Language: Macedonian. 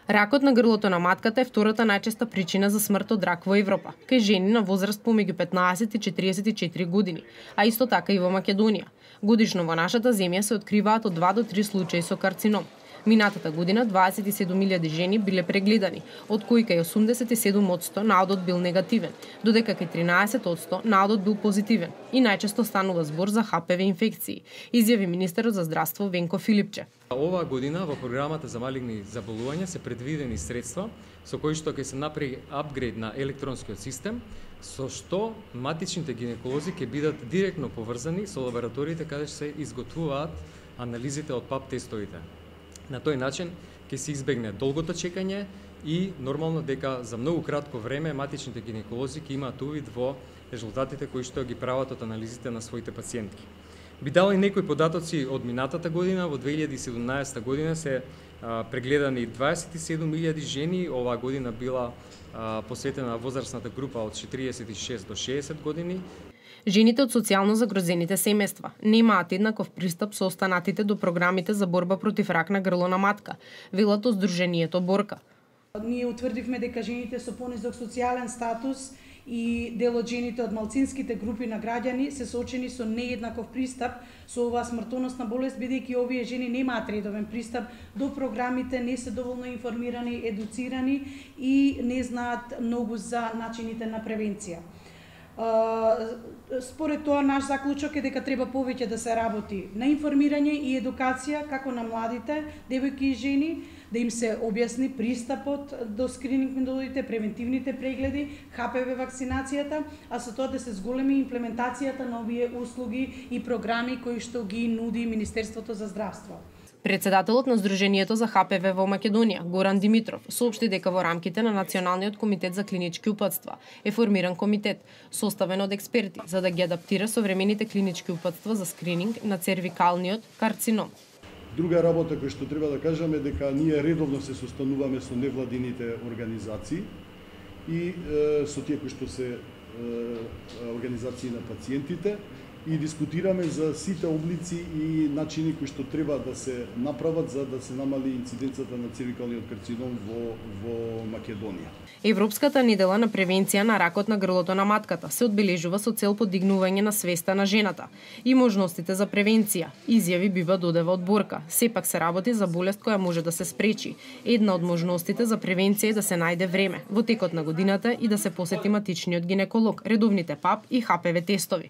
Ракот на грлото на матката е втората најчеста причина за смрт од рак во Европа, кај жени на возраст помеѓу 15 и 44 години, а исто така и во Македонија. Годишно во нашата земја се откриваат од 2 до 3 случаи со карцином. Минатата година 27.000 жени биле прегледани, од кои кај 87% наодот бил негативен, додека кај 13% наодот бил позитивен и најчесто станува збор за ХПВ инфекции, изјави министерот за здравство Венко Филипче. Оваа година во програмата за малигни заболувања се предвидени средства со кои што ќе се направи апгрейд на електронскиот систем, со што матичните гинеколози ќе бидат директно поврзани со лабораториите каде се изготвуваат анализите од ПАП тестовите. На тој начин ќе се избегне долгото чекање и нормално дека за многу кратко време матичните гинеколози ќе имаат увид во резултатите кои што ги прават од анализите на своите пациентки. Би дал и некои податоци од минатата година. Во 2017 година се прегледани 27.000 жени, оваа година била посветена возрастната група од 46 до 60 години. Жените од социјално загрозените семејства немаат еднаков пристап со останатите до програмите за борба против рак на грло на матка, велат од Сдруженијето Борка. Ние утврдивме дека жените со понизок социјален статус и дел од жените од малцинските групи на граѓани се соочени со нееднаков пристап со оваа смртоносна болест, бидејќи овие жени немаат редовен пристап до програмите, не се доволно информирани, едуцирани и не знаат многу за начините на превенција. Според тоа, наш заклучок е дека треба повеќе да се работи на информирање и едукација како на младите девојки и жени, да им се објасни пристапот до скрининг методите, превентивните прегледи, ХПВ вакцинацијата, а со тоа да се зголеми имплементацијата на овие услуги и програми кои што ги нуди Министерството за здравство. Председателот на Сдруженијето за ХПВ во Македонија, Горан Димитров, соопшти дека во рамките на Националниот комитет за клинички упатства е формиран комитет, составен од експерти, за да ги адаптира современите клинички упатства за скрининг на цервикалниот карцином. Друга работа која што треба да кажаме дека ние редовно се состануваме со невладините организации и со тие кои што се организации на пациентите и дискутираме за сите облици и начини кои што треба да се направат за да се намали инциденцата на цервикалниот карцином во Македонија. Европската недела на превенција на ракот на грлото на матката се одбележува со цел подигнување на свеста на жената и можностите за превенција. Изјави Биба Додева од Борка. Сепак се работи за болест која може да се спречи. Една од можностите за превенција е да се најде време во текот на годината и да се посети матичниот гинеколог, редовните ПАП и ХПВ тестови.